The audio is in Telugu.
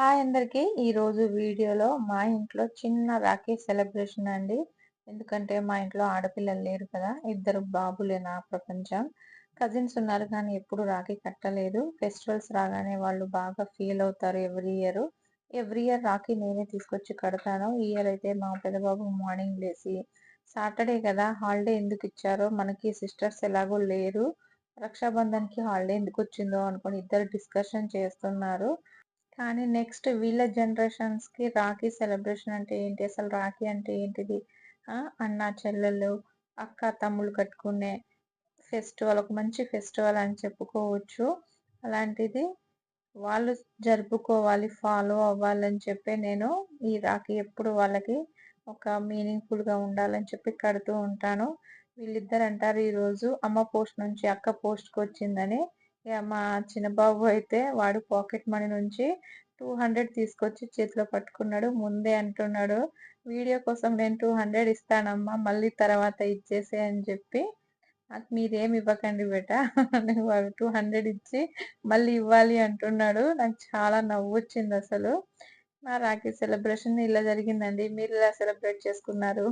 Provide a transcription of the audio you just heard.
హాయ్ అందరికీ. ఈరోజు వీడియోలో మా ఇంట్లో చిన్న రాఖీ సెలబ్రేషన్ అండి. ఎందుకంటే మా ఇంట్లో ఆడపిల్లలు లేరు కదా! ఇద్దరు బాబులే నా ప్రపంచం. కజిన్స్ ఉన్నారు కానీ ఎప్పుడు రాఖీ కట్టలేదు. ఫెస్టివల్స్ రాగానే వాళ్ళు బాగా ఫీల్ అవుతారు every year. Every year Rakhi నేనే తీసుకొచ్చి కడతాను. ఈ ఇయర్ అయితే మా పెద్ద బాబు మార్నింగ్ లేసి సాటర్డే కదా హాలిడే ఎందుకు ఇచ్చారో, మనకి సిస్టర్స్ ఎలాగో లేరు, రక్షాబంధన్‌కి హాలిడే ఎందుకొచ్చిందో అనుకోని ఇద్దరు డిస్కషన్ చేస్తున్నారు. కానీ నెక్స్ట్ వీళ్ళ జనరేషన్స్‌కి రాఖీ సెలబ్రేషన్ అంటే ఏంటి? అసలు రాఖీ అంటే ఏంటిది? అన్న, చెల్లెళ్ళు, అక్క, తమ్ముళ్ళు కట్టుకునే ఫెస్టివల్, ఒక మంచి ఫెస్టివల్ అని చెప్పుకోవచ్చు. అలాంటిది వాళ్ళు జరుపుకోవాలి, ఫాలో అవ్వాలని చెప్పి నేను ఈ రాఖీ ఎప్పుడు వాళ్ళకి ఒక మీనింగ్‌ఫుల్‌గా ఉండాలని చెప్పి కడుతూ ఉంటాను. వీళ్ళిద్దరు అంటారు ఈరోజు అమ్మ పోస్ట్ నుంచి అక్క పోస్ట్‌కొచ్చిందని. ఇగ మా చిన్న బాబు అయితే వాడు పాకెట్ మనీ నుంచి 200 తీసుకొచ్చి చేతిలో పట్టుకున్నాడు. ముందే అంటున్నాడు, "వీడియో కోసం నేను 200 ఇస్తానమ్మా, మళ్ళీ తర్వాత ఇచ్చేసేయ్" అని చెప్పి. నాకు మీరేమి ఇవ్వకండి బేటా నువ్వు అవి 200 ఇచ్చి మళ్ళీ ఇవ్వాలి అంటున్నాడు. నాకు చాలా నవ్వొచ్చిందసలు. నా రాఖీ సెలబ్రేషన్ ఇలా జరిగిందండి. మీరెలా సెలబ్రేట్ చేసుకున్నారు?